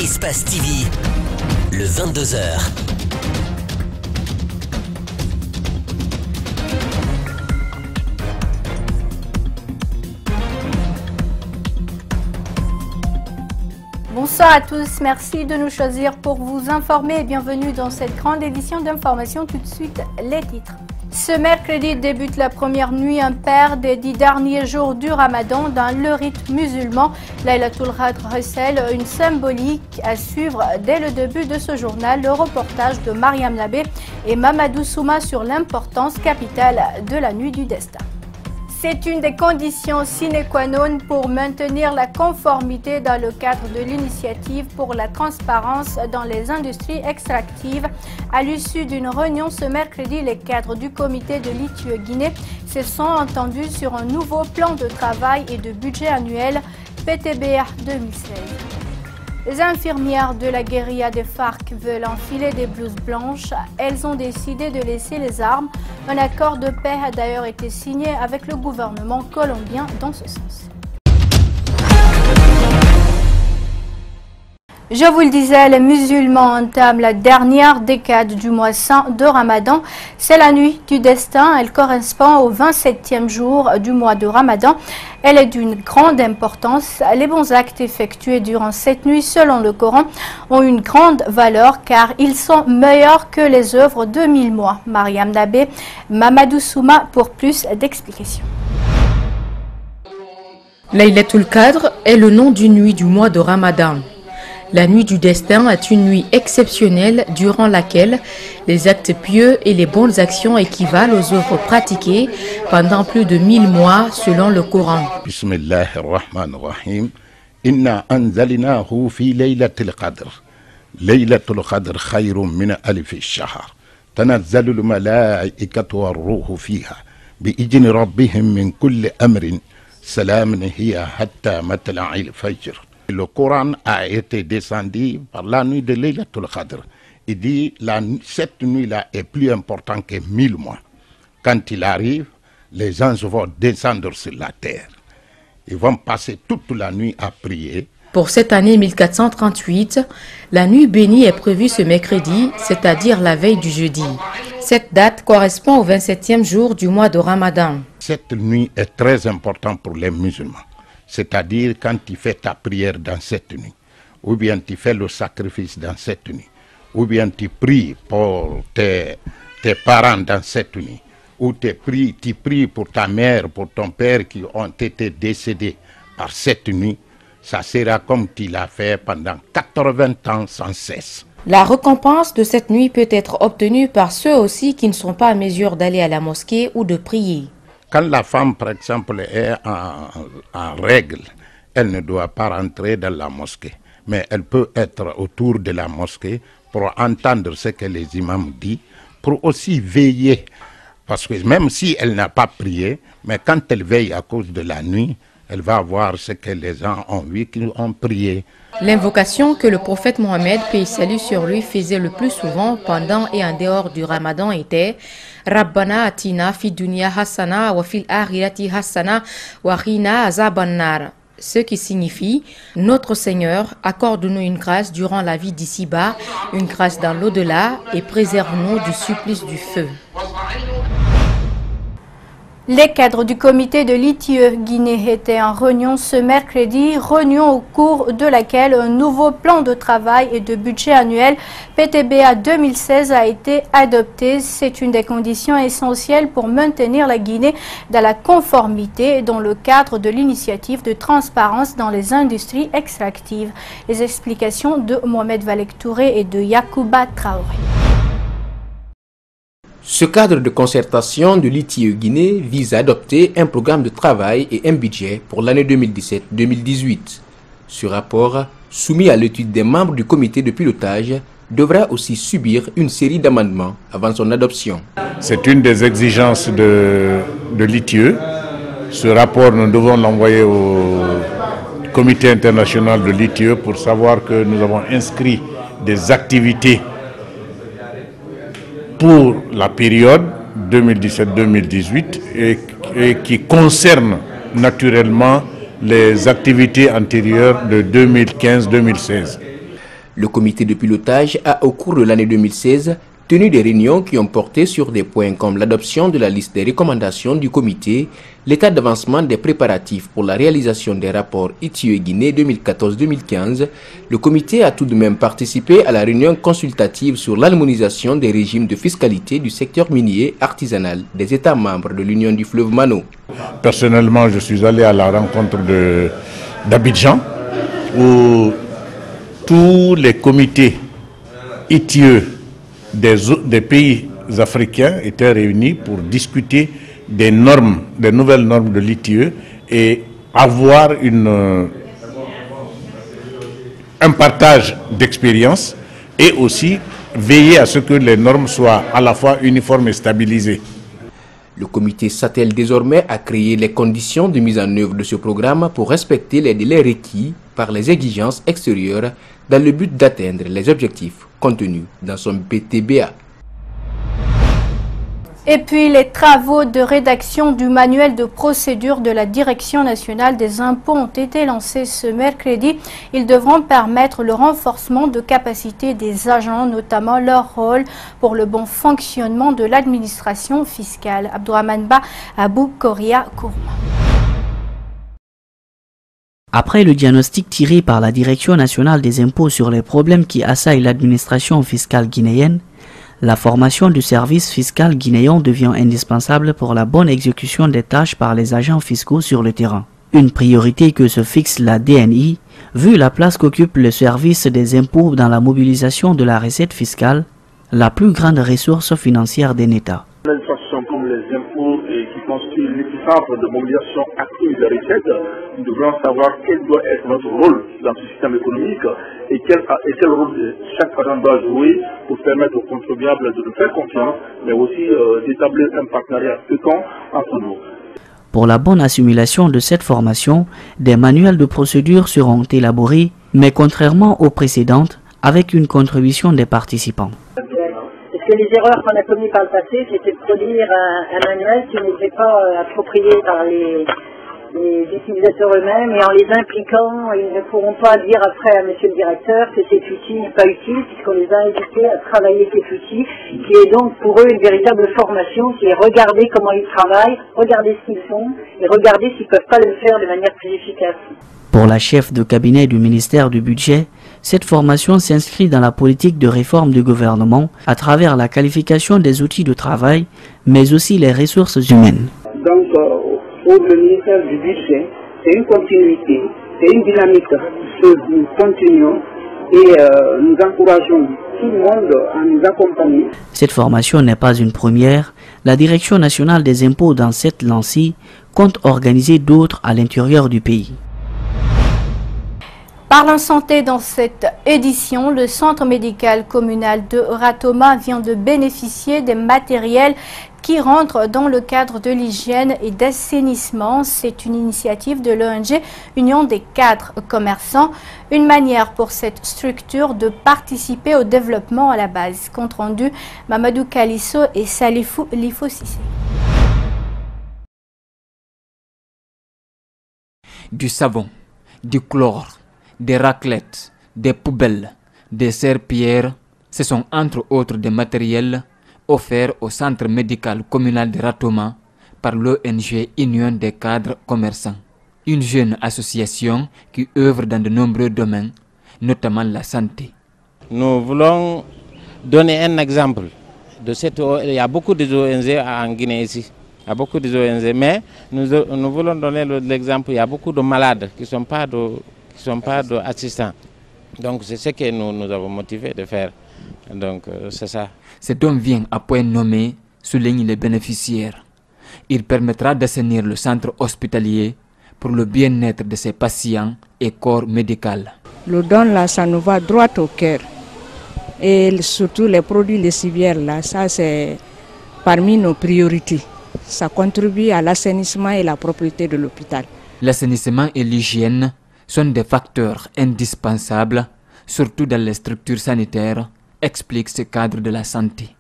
Espace TV, le 22h. Bonsoir à tous, merci de nous choisir pour vous informer et bienvenue dans cette grande édition d'information. Tout de suite, les titres. Ce mercredi débute la première nuit impaire des 10 derniers jours du Ramadan dans le rite musulman. Laylatul Qadr recèle une symbolique à suivre dès le début de ce journal. Le reportage de Mariam Nabé et Mamadou Souma sur l'importance capitale de la nuit du destin. C'est une des conditions sine qua non pour maintenir la conformité dans le cadre de l'initiative pour la transparence dans les industries extractives. À l'issue d'une réunion ce mercredi, les cadres du comité de l'ITIE-Guinée se sont entendus sur un nouveau plan de travail et de budget annuel PTBA 2016. Les infirmières de la guérilla des FARC veulent enfiler des blouses blanches. Elles ont décidé de laisser les armes. Un accord de paix a d'ailleurs été signé avec le gouvernement colombien dans ce sens. Je vous le disais, les musulmans entament la dernière décade du mois saint de Ramadan. C'est la nuit du destin. Elle correspond au 27e jour du mois de Ramadan. Elle est d'une grande importance. Les bons actes effectués durant cette nuit, selon le Coran, ont une grande valeur car ils sont meilleurs que les œuvres de 1000 mois. Mariam Nabé, Mamadou Souma pour plus d'explications. Laylatul Qadr est le nom d'une nuit du mois de Ramadan. La nuit du destin est une nuit exceptionnelle durant laquelle les actes pieux et les bonnes actions équivalent aux œuvres pratiquées pendant plus de 1000 mois selon le Coran. Bismillahirrahmanirrahim. Inna anzalnahu fi laylatil qadr. Laylatul qadr khayrun min alif ash-shahr. Tanazzalul malaa'ikatu war-ruhu fiha bi-idni rabbihim min kulli amrin. Salamun hiya hatta matla'il fajr. Le Coran a été descendu par la nuit de Laylatul Qadr. Il dit cette nuit-là est plus importante que 1000 mois. Quand il arrive, les anges vont descendre sur la terre. Ils vont passer toute la nuit à prier. Pour cette année 1438, la nuit bénie est prévue ce mercredi, c'est-à-dire la veille du jeudi. Cette date correspond au 27e jour du mois de Ramadan. Cette nuit est très importante pour les musulmans. C'est-à-dire quand tu fais ta prière dans cette nuit, ou bien tu fais le sacrifice dans cette nuit, ou bien tu pries pour tes parents dans cette nuit, ou tu pries pour ta mère, pour ton père qui ont été décédés par cette nuit, ça sera comme tu l'as fait pendant 80 ans sans cesse. La récompense de cette nuit peut être obtenue par ceux aussi qui ne sont pas à mesure d'aller à la mosquée ou de prier. Quand la femme, par exemple, est en règle, elle ne doit pas rentrer dans la mosquée. Mais elle peut être autour de la mosquée pour entendre ce que les imams disent, pour aussi veiller. Parce que même si elle n'a pas prié, mais quand elle veille à cause de la nuit, elle va voir ce que les gens ont vu, qu'ils ont prié. L'invocation que le prophète Mohammed, paix et salut sur lui, faisait le plus souvent pendant et en dehors du Ramadan était Rabbana atina fi dunya hasana wa fil akhirati hasana wa qina azaban nar. Ce qui signifie notre Seigneur, accorde-nous une grâce durant la vie d'ici-bas, une grâce dans l'au-delà et préserve-nous du supplice du feu. Les cadres du comité de l'ITIE-Guinée étaient en réunion ce mercredi, réunion au cours de laquelle un nouveau plan de travail et de budget annuel PTBA 2016 a été adopté. C'est une des conditions essentielles pour maintenir la Guinée dans la conformité dans le cadre de l'initiative de transparence dans les industries extractives. Les explications de Mohamed Valek Touré et de Yacouba Traoré. Ce cadre de concertation de l'ITIE-Guinée vise à adopter un programme de travail et un budget pour l'année 2017-2018. Ce rapport, soumis à l'étude des membres du comité de pilotage, devra aussi subir une série d'amendements avant son adoption. C'est une des exigences de l'ITIE. Ce rapport, nous devons l'envoyer au comité international de l'ITIE pour savoir que nous avons inscrit des activités pour la période 2017-2018 et qui concerne naturellement les activités antérieures de 2015-2016. Le comité de pilotage a, au cours de l'année 2016, tenu des réunions qui ont porté sur des points comme l'adoption de la liste des recommandations du comité, l'état d'avancement des préparatifs pour la réalisation des rapports ITIE Guinée 2014-2015. Le comité a tout de même participé à la réunion consultative sur l'harmonisation des régimes de fiscalité du secteur minier artisanal des États membres de l'Union du fleuve Mano. Personnellement, je suis allé à la rencontre d'Abidjan où tous les comités ITIE des pays africains étaient réunis pour discuter des nouvelles normes de l'ITIE et avoir un partage d'expérience et aussi veiller à ce que les normes soient à la fois uniformes et stabilisées. Le comité s'attelle désormais à créer les conditions de mise en œuvre de ce programme pour respecter les délais requis par les exigences extérieures dans le but d'atteindre les objectifs contenus dans son PTBA. Et puis les travaux de rédaction du manuel de procédure de la Direction nationale des impôts ont été lancés ce mercredi. Ils devront permettre le renforcement de capacité des agents, notamment leur rôle pour le bon fonctionnement de l'administration fiscale. Abdourahmane Ba, Abou Koria Kourma. Après le diagnostic tiré par la Direction nationale des impôts sur les problèmes qui assaillent l'administration fiscale guinéenne, la formation du service fiscal guinéen devient indispensable pour la bonne exécution des tâches par les agents fiscaux sur le terrain. Une priorité que se fixe la DNI, vu la place qu'occupe le service des impôts dans la mobilisation de la recette fiscale, la plus grande ressource financière d'un État. Les administrations comme les impôts qui constituent l'épicentre de mobilisation active des recettes, nous devrons savoir quel doit être notre rôle dans ce système économique et quel rôle chaque agent doit jouer pour permettre aux contribuables de nous faire confiance, mais aussi d'établir un partenariat fécond entre nous. Pour la bonne assimilation de cette formation, des manuels de procédure seront élaborés, mais contrairement aux précédentes, avec une contribution des participants. Parce que les erreurs qu'on a commises par le passé, c'était de produire un manuel qui n'était pas approprié par les utilisateurs eux-mêmes, et en les impliquant, ils ne pourront pas dire après à monsieur le directeur que cet outil n'est pas utile, puisqu'on les a invités à travailler cet outil, qui est donc pour eux une véritable formation, qui est regarder comment ils travaillent, regarder ce qu'ils font, et regarder s'ils ne peuvent pas le faire de manière plus efficace. Pour la chef de cabinet du ministère du Budget, cette formation s'inscrit dans la politique de réforme du gouvernement à travers la qualification des outils de travail, mais aussi les ressources humaines. Donc, pour le ministère du Budget, c'est une continuité, c'est une dynamique que nous continuons et nous encourageons tout le monde à nous accompagner. Cette formation n'est pas une première. La Direction nationale des impôts dans cette lancée compte organiser d'autres à l'intérieur du pays. Parlons santé dans cette édition. Le centre médical communal de Ratoma vient de bénéficier des matériels qui rentrent dans le cadre de l'hygiène et d'assainissement. C'est une initiative de l'ONG Union des cadres commerçants, une manière pour cette structure de participer au développement à la base. Compte rendu, Mamadou Kalisso et Salifou Lifo Sissé. Du savon, du chlore, des raclettes, des poubelles, des serpillères, ce sont entre autres des matériels offerts au centre médical communal de Ratoma par l'ONG Union des cadres commerçants, une jeune association qui œuvre dans de nombreux domaines, notamment la santé. Nous voulons donner un exemple de cette ONG. Il y a beaucoup d'ONG en Guinée ici. Il y a beaucoup d'ONG, mais nous voulons donner l'exemple. Il y a beaucoup de malades qui ne sont pas d'assistants. Donc c'est ce que nous avons motivé de faire. Donc c'est ça. Cet homme vient à point nommé, souligne les bénéficiaires. Il permettra d'assainir le centre hospitalier pour le bien-être de ses patients et corps médical. Le don là, ça nous va droit au cœur. Et surtout les produits lessivières là, ça c'est parmi nos priorités. Ça contribue à l'assainissement et la propreté de l'hôpital. L'assainissement et l'hygiène sont des facteurs indispensables, surtout dans les structures sanitaires, explique ce cadre de la santé.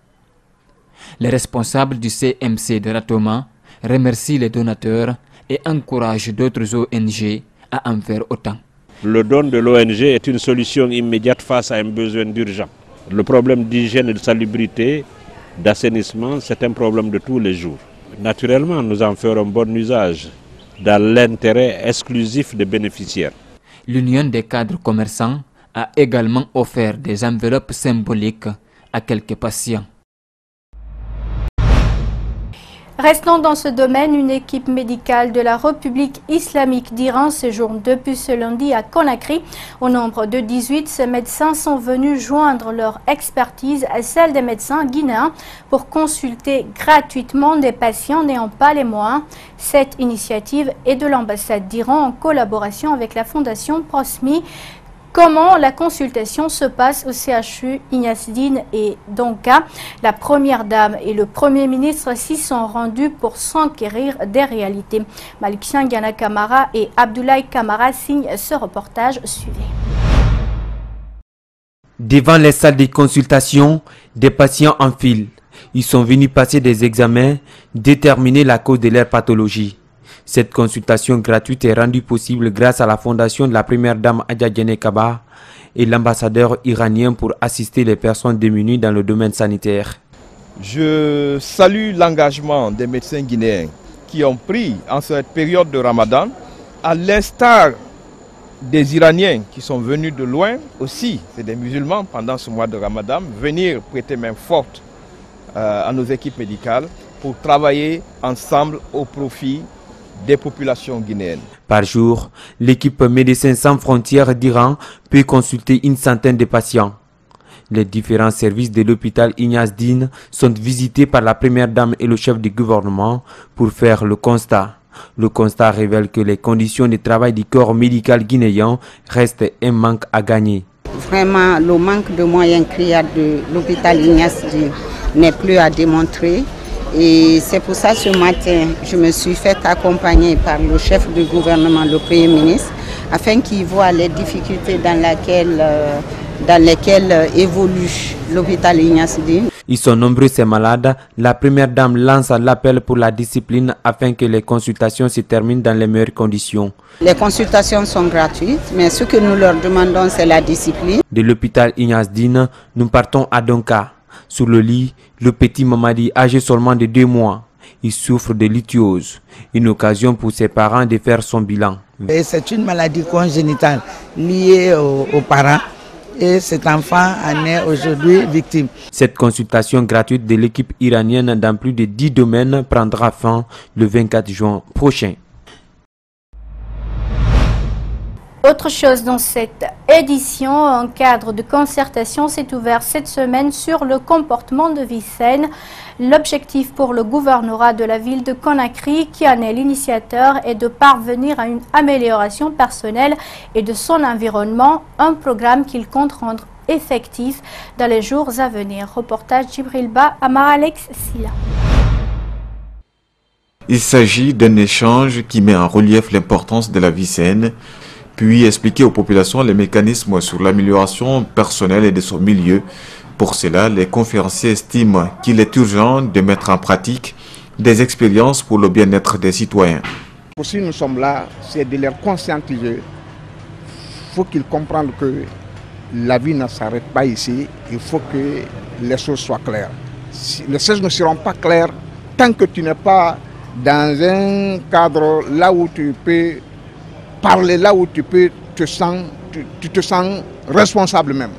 Les responsables du CMC de Ratoma remercient les donateurs et encouragent d'autres ONG à en faire autant. Le don de l'ONG est une solution immédiate face à un besoin d'urgence. Le problème d'hygiène et de salubrité, d'assainissement, c'est un problème de tous les jours. Naturellement, nous en ferons bon usage dans l'intérêt exclusif des bénéficiaires. L'Union des cadres commerçants a également offert des enveloppes symboliques à quelques patients. Restons dans ce domaine, une équipe médicale de la République islamique d'Iran séjourne depuis ce lundi à Conakry. Au nombre de 18, ces médecins sont venus joindre leur expertise à celle des médecins guinéens pour consulter gratuitement des patients n'ayant pas les moyens. Cette initiative est de l'ambassade d'Iran en collaboration avec la fondation Prosmi. Comment la consultation se passe au CHU Ignace-Dine et Donka? La première dame et le premier ministre s'y sont rendus pour s'enquérir des réalités. Malik Gana Kamara et Abdoulaye Kamara signent ce reportage. Suivez. Devant les salles de consultation, des patients en file. Ils sont venus passer des examens, déterminer la cause de leur pathologie. Cette consultation gratuite est rendue possible grâce à la fondation de la première dame Adja Diané Kaba et l'ambassadeur iranien pour assister les personnes démunies dans le domaine sanitaire. Je salue l'engagement des médecins guinéens qui ont pris en cette période de Ramadan, à l'instar des Iraniens qui sont venus de loin aussi, c'est des musulmans pendant ce mois de Ramadan, venir prêter main forte à nos équipes médicales pour travailler ensemble au profit des populations guinéennes. Par jour, l'équipe Médecins sans frontières d'Iran peut consulter une centaine de patients. Les différents services de l'hôpital Ignace-Dine sont visités par la première dame et le chef du gouvernement pour faire le constat. Le constat révèle que les conditions de travail du corps médical guinéen restent un manque à gagner. Vraiment, le manque de moyens criards de l'hôpital Ignace-Dine n'est plus à démontrer. Et c'est pour ça ce matin, je me suis fait accompagner par le chef du gouvernement, le Premier ministre, afin qu'il voit les difficultés dans lesquelles évolue l'hôpital Ignace-Dine. Ils sont nombreux ces malades. La première dame lance l'appel pour la discipline afin que les consultations se terminent dans les meilleures conditions. Les consultations sont gratuites, mais ce que nous leur demandons, c'est la discipline. De l'hôpital Ignace-Dine, nous partons à Donka. Sur le lit, le petit Mamadi, âgé seulement de 2 mois, il souffre de lithiose. Une occasion pour ses parents de faire son bilan. C'est une maladie congénitale liée aux parents. Et cet enfant en est aujourd'hui victime. Cette consultation gratuite de l'équipe iranienne dans plus de 10 domaines prendra fin le 24 juin prochain. Autre chose dans cette édition, un cadre de concertation s'est ouvert cette semaine sur le comportement de vie saine. L'objectif pour le gouvernorat de la ville de Conakry, qui en est l'initiateur, est de parvenir à une amélioration personnelle et de son environnement, un programme qu'il compte rendre effectif dans les jours à venir. Reportage Djibril Ba, Amar Alex Silla. Il s'agit d'un échange qui met en relief l'importance de la vie saine, puis expliquer aux populations les mécanismes sur l'amélioration personnelle et de son milieu. Pour cela, les conférenciers estiment qu'il est urgent de mettre en pratique des expériences pour le bien-être des citoyens. Si nous sommes là, c'est de les conscientiser. Il faut qu'ils comprennent que la vie ne s'arrête pas ici. Il faut que les choses soient claires. Les choses ne seront pas claires tant que tu n'es pas dans un cadre là où tu peux parler, là où tu te sens responsable même.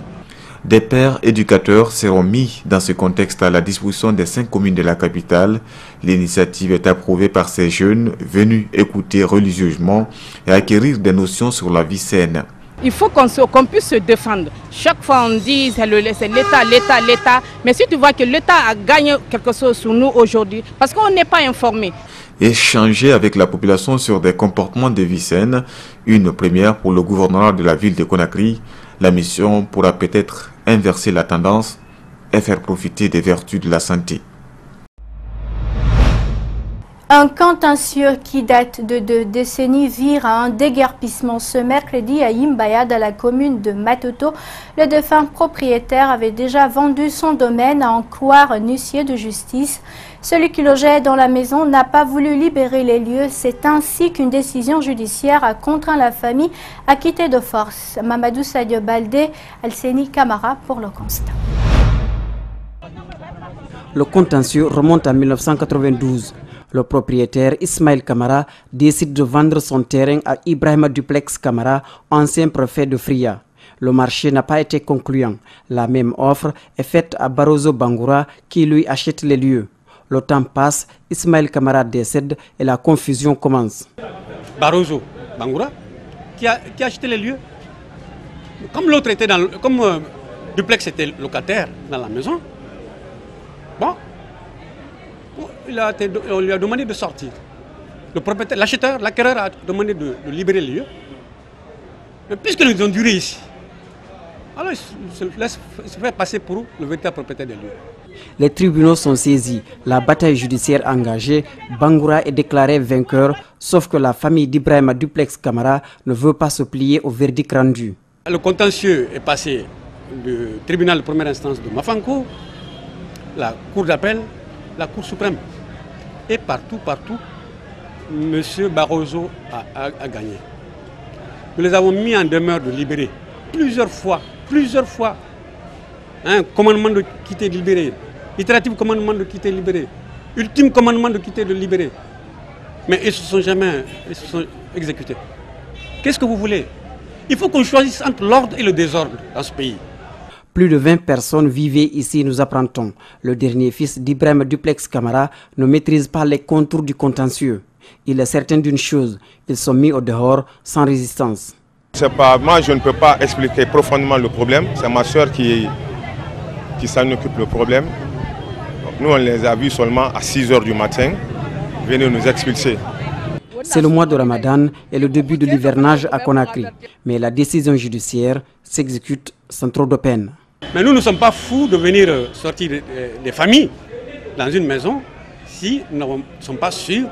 Des pères éducateurs seront mis dans ce contexte à la disposition des 5 communes de la capitale. L'initiative est approuvée par ces jeunes venus écouter religieusement et acquérir des notions sur la vie saine. Il faut qu'on puisse se défendre. Chaque fois on dit c'est l'État. Mais si tu vois que l'État a gagné quelque chose sur nous aujourd'hui, parce qu'on n'est pas informé. Échanger avec la population sur des comportements de vie saine, une première pour le gouvernement de la ville de Conakry. La mission pourra peut-être inverser la tendance et faire profiter des vertus de la santé. Un contentieux qui date de 2 décennies vire à un déguerpissement ce mercredi à Imbaya, dans la commune de Matoto. Le défunt propriétaire avait déjà vendu son domaine à en croire un huissier de justice. Celui qui logeait dans la maison n'a pas voulu libérer les lieux. C'est ainsi qu'une décision judiciaire a contraint la famille à quitter de force. Mamadou Sadio Baldé, Alseni Camara pour le constat. Le contentieux remonte à 1992. Le propriétaire Ismaël Camara décide de vendre son terrain à Ibrahima Duplex Camara, ancien préfet de Fria. Le marché n'a pas été concluant. La même offre est faite à Barroso Bangoura qui lui achète les lieux. Le temps passe, Ismaël Camara décède et la confusion commence. Barroso Bangoura qui a acheté les lieux. Comme l'autre était Duplex était locataire dans la maison, bon, on lui a demandé de sortir. Le propriétaire, l'acheteur, l'acquéreur a demandé de libérer les lieux. Mais puisqu'ils ont duré ici, alors il se fait passer pour le véritable propriétaire des lieux. Les tribunaux sont saisis, la bataille judiciaire engagée, Bangoura est déclaré vainqueur, sauf que la famille d'Ibrahima Duplex Camara ne veut pas se plier au verdict rendu. Le contentieux est passé du tribunal de première instance de Mafanko, la cour d'appel, la cour suprême. Et partout, M. Barroso a gagné. Nous les avons mis en demeure de libérer plusieurs fois. Un commandement de quitter, de libérer. Itératif commandement de quitter, de libérer. Ultime commandement de quitter, de libérer. Mais ils se sont exécutés. Qu'est-ce que vous voulez? Il faut qu'on choisisse entre l'ordre et le désordre dans ce pays. Plus de 20 personnes vivaient ici, nous apprend-on. Le dernier fils d'Ibrahima Duplex Camara ne maîtrise pas les contours du contentieux. Il est certain d'une chose, ils sont mis au dehors sans résistance. Moi, je ne peux pas expliquer profondément le problème. C'est ma soeur qui s'en occupe le problème. Nous, on les a vus seulement à 6 h du matin, venir nous expulser. C'est le mois de Ramadan et le début de l'hivernage à Conakry. Mais la décision judiciaire s'exécute sans trop de peine. Mais nous ne sommes pas fous de venir sortir des familles dans une maison si nous ne sommes pas sûrs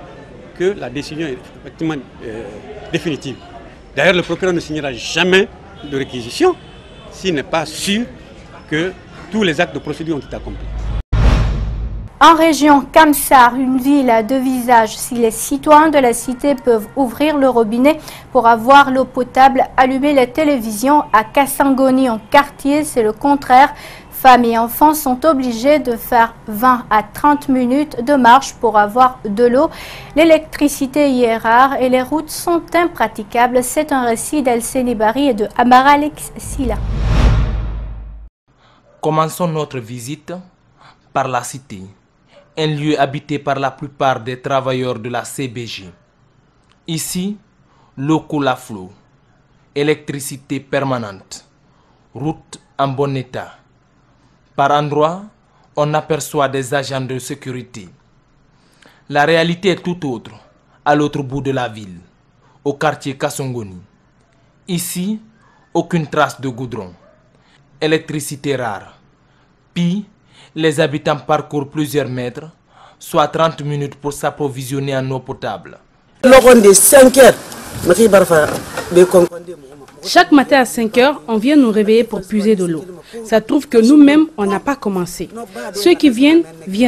que la décision est effectivement définitive. D'ailleurs, le procureur ne signera jamais de réquisition s'il n'est pas sûr que tous les actes de procédure ont été accomplis. En région Kamsar, une ville à 2 visages, si les citoyens de la cité peuvent ouvrir le robinet pour avoir l'eau potable, allumer la télévision, à Kassangoni en quartier, c'est le contraire. Femmes et enfants sont obligés de faire 20 à 30 minutes de marche pour avoir de l'eau. L'électricité y est rare et les routes sont impraticables. C'est un récit d'Alseni Bari et de Amara Alex Silla. Commençons notre visite par la cité, un lieu habité par la plupart des travailleurs de la CBG. Ici, l'eau coule à flot, électricité permanente, route en bon état. Par endroits, on aperçoit des agents de sécurité. La réalité est tout autre, à l'autre bout de la ville, au quartier Kassongoni. Ici, aucune trace de goudron, électricité rare. Puis, les habitants parcourent plusieurs mètres, soit 30 minutes pour s'approvisionner en eau potable. Chaque matin à 5 h, on vient nous réveiller pour puiser de l'eau. Ça trouve que nous-mêmes, on n'a pas commencé. Ceux qui viennent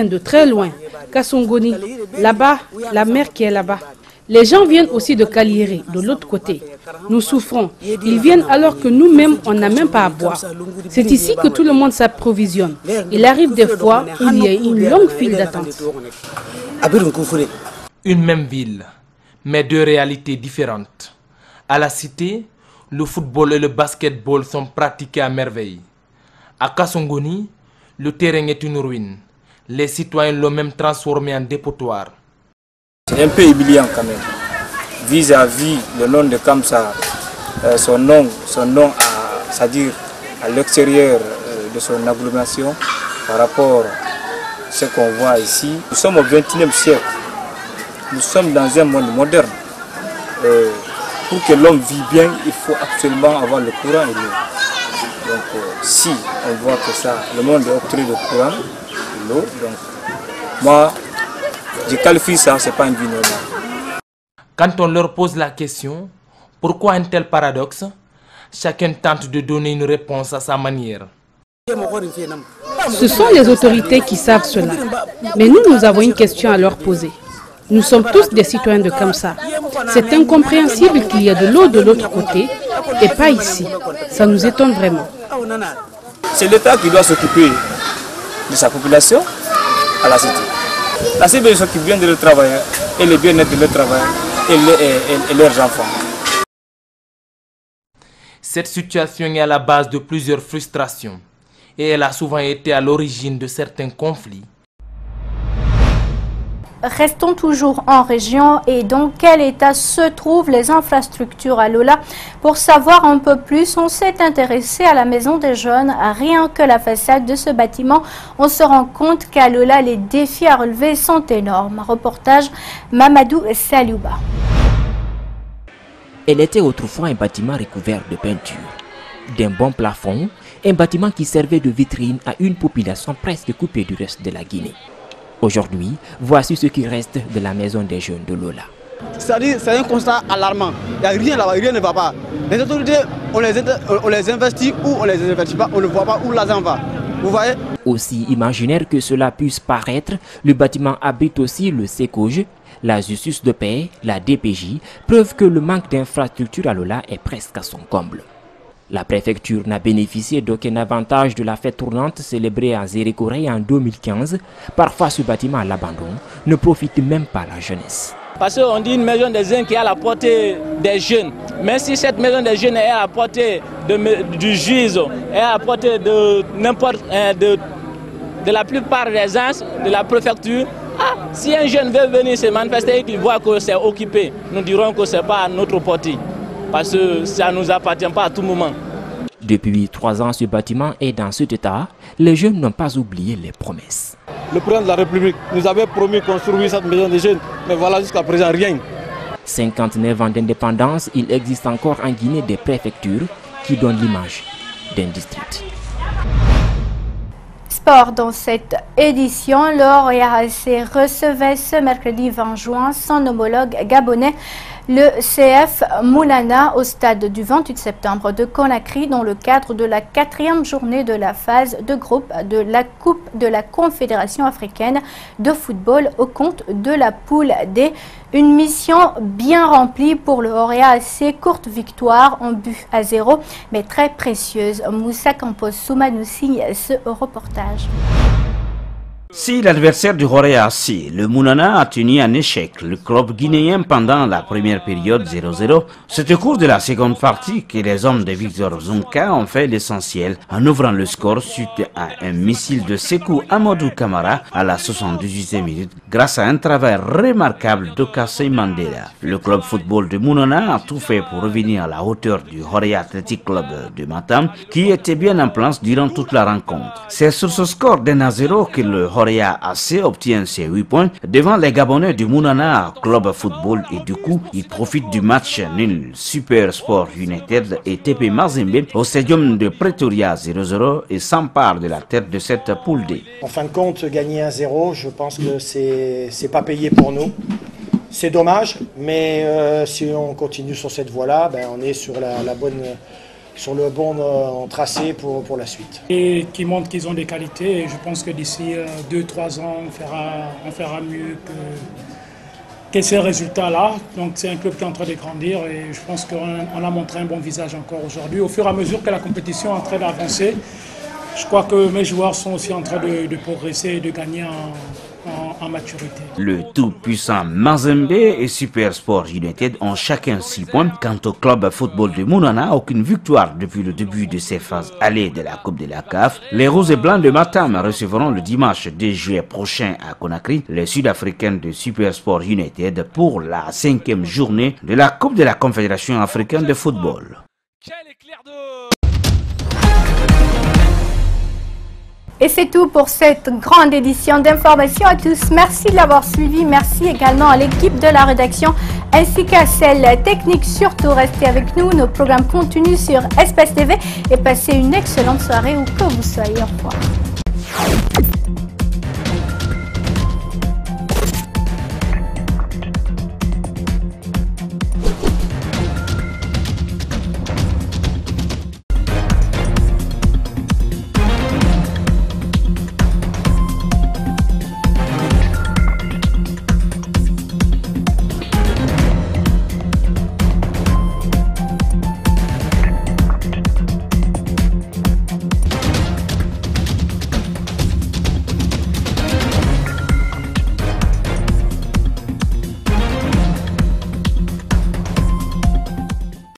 de très loin. Kassongoni, là-bas, la mer qui est là-bas. Les gens viennent aussi de Kaliéré, de l'autre côté. Nous souffrons. Ils viennent alors que nous-mêmes, on n'a même pas à boire. C'est ici que tout le monde s'approvisionne. Il arrive des fois où il y a une longue file d'attente. Une même ville, mais 2 réalités différentes. À la cité, le football et le basketball sont pratiqués à merveille. À Kassongoni, le terrain est une ruine. Les citoyens l'ont même transformé en dépotoir. C'est un peu humiliant quand même. Vis-à-vis le nom de Kamsar, son nom c'est-à-dire à l'extérieur de son agglomération, par rapport à ce qu'on voit ici. Nous sommes au XXIe siècle. Nous sommes dans un monde moderne. Pour que l'homme vive bien, il faut absolument avoir le courant et l'eau. Donc si on voit que ça, le monde est obtenu de courant et l'eau, donc moi, Je qualifie ça, c'est pas une vie normale. Quand on leur pose la question, pourquoi un tel paradoxe, chacun tente de donner une réponse à sa manière. Ce sont les autorités qui savent cela. Mais nous avons une question à leur poser. Nous sommes tous des citoyens de Kamsa. C'est incompréhensible qu'il y ait de l'eau de l'autre côté et pas ici. Ça nous étonne vraiment. C'est l'État qui doit s'occuper de sa population à la cité. La CBG s'occupe bien de leurs travailleurs et le bien-être de leurs travailleurs et leurs enfants. Cette situation est à la base de plusieurs frustrations et elle a souvent été à l'origine de certains conflits. Restons toujours en région et dans quel état se trouvent les infrastructures à Lola. Pour savoir un peu plus, on s'est intéressé à la Maison des Jeunes. Rien que la façade de ce bâtiment, on se rend compte qu'à Lola, les défis à relever sont énormes. Reportage Mamadou Saliouba. Elle était autrefois un bâtiment recouvert de peinture. D'un bon plafond, un bâtiment qui servait de vitrine à une population presque coupée du reste de la Guinée. Aujourd'hui, voici ce qui reste de la Maison des Jeunes de Lola. C'est-à-dire, c'est un constat alarmant. Il n'y a rien là-bas, rien ne va pas. Les autorités, on les investit ou on les investit pas, on ne voit pas où l'argent va. Vous voyez? Aussi imaginaire que cela puisse paraître, le bâtiment abrite aussi le SECOJ, la justice de paix, la DPJ, preuve que le manque d'infrastructures à Lola est presque à son comble. La préfecture n'a bénéficié d'aucun avantage de la fête tournante célébrée à Zérékoré en 2015. Parfois, ce bâtiment à l'abandon ne profite même pas à la jeunesse. Parce qu'on dit une maison des jeunes qui est à la portée des jeunes. Mais si cette maison des jeunes est à la portée du juge, est à la portée de n'importe de la plupart des gens de la préfecture, si un jeune veut venir se manifester et qu'il voit que c'est occupé, nous dirons que ce n'est pas à notre portée. Parce que ça ne nous appartient pas à tout moment. Depuis 3 ans, ce bâtiment est dans cet état. Les jeunes n'ont pas oublié les promesses. Le président de la République nous avait promis de construire cette maison des jeunes, mais voilà jusqu'à présent rien. 59 ans d'indépendance, il existe encore en Guinée des préfectures qui donnent l'image d'un district. Sport dans cette édition, l'ORAC recevait ce mercredi 20 juin son homologue gabonais, le CF Moulana, au stade du 28 septembre de Conakry dans le cadre de la 4e journée de la phase de groupe de la Coupe de la Confédération africaine de football au compte de la poule D. Une mission bien remplie pour le ORAC, courte victoire en but à 0, mais très précieuse. Moussa Campos Souma nous signe ce reportage. Si l'adversaire du ORAC, le Moulana, a tenu en échec le club guinéen pendant la première période 0-0, c'est au cours de la seconde partie que les hommes de Victor Zunka ont fait l'essentiel en ouvrant le score suite à un missile de Sekou Amadou Kamara à la 78e minute grâce à un travail remarquable d'Okasei Mandela. Le club football de Moulana a tout fait pour revenir à la hauteur du Horea Athletic Club de Matam qui était bien en place durant toute la rencontre. C'est sur ce score d'1-0 que le ORAC obtient ses 8 points devant les Gabonais du Moulana Club Football et du coup, il profite du match nul Super Sport United et TP Mazembe au stadium de Pretoria 0-0 et s'empare de la tête de cette poule D. En fin de compte, gagner 1-0, je pense que c'est pas payé pour nous. C'est dommage, mais si on continue sur cette voie-là, on est sur le bon tracé pour la suite. Et qui montrent qu'ils ont des qualités et je pense que d'ici 2-3 ans on fera mieux que ces résultats-là. Donc c'est un club qui est en train de grandir et je pense qu'on a montré un bon visage encore aujourd'hui. Au fur et à mesure que la compétition est en train d'avancer, je crois que mes joueurs sont aussi en train de progresser et de gagner en maturité. Le tout-puissant Mazembe et Super Sport United ont chacun 6 points. Quant au club football de Moulana, aucune victoire depuis le début de ces phases allées de la Coupe de la CAF. Les Roses et Blancs de Matam recevront le dimanche 2 juillet prochain à Conakry les Sud-Africains de Super Sport United pour la 5e journée de la Coupe de la Confédération africaine de football. Et c'est tout pour cette grande édition d'information à tous. Merci de l'avoir suivi. Merci également à l'équipe de la rédaction ainsi qu'à celle technique. Surtout, restez avec nous. Nos programmes continuent sur Espace TV et passez une excellente soirée où que vous soyez. Au revoir.